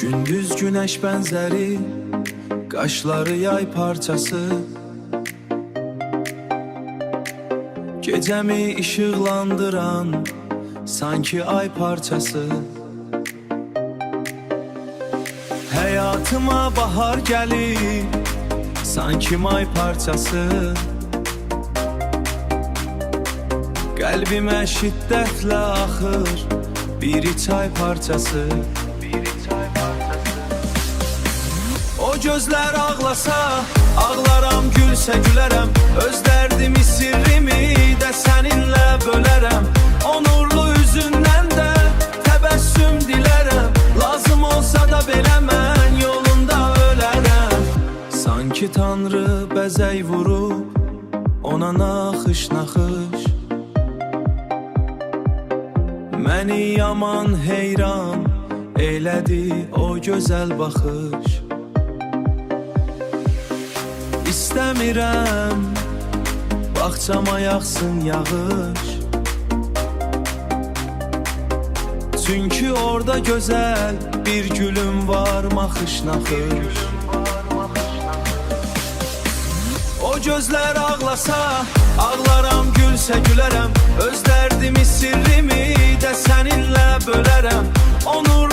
Gündüz güneş benzeri, qaşları yay parçası. Gecemi ışıqlandıran sanki ay parçası. Hayatıma bahar gelir sanki may parçası. Qəlbimə şiddətlə axır biri çay parçası. O gözlər ağlasa ağlaram, gülsə gülərəm. Öz dərdimi, sirrimi də səninlə bölərəm. O nurlu üzündən də təbəssüm dilərəm. Lazım olsa da belə mən yolunda ölərəm. Sanki Tanrı bəzək vurub ona naxış-naxış. Məni yaman heyran elədi o gözəl baxış. İstəmirəm bağçama yağsın yağış, çünki orada gözəl bir gülüm var naxış-naxış. O gözlər ağlasa ağlaram, gülsə gülərəm. Öz dərdimi, sirrimi də səninlə bölərəm. O nur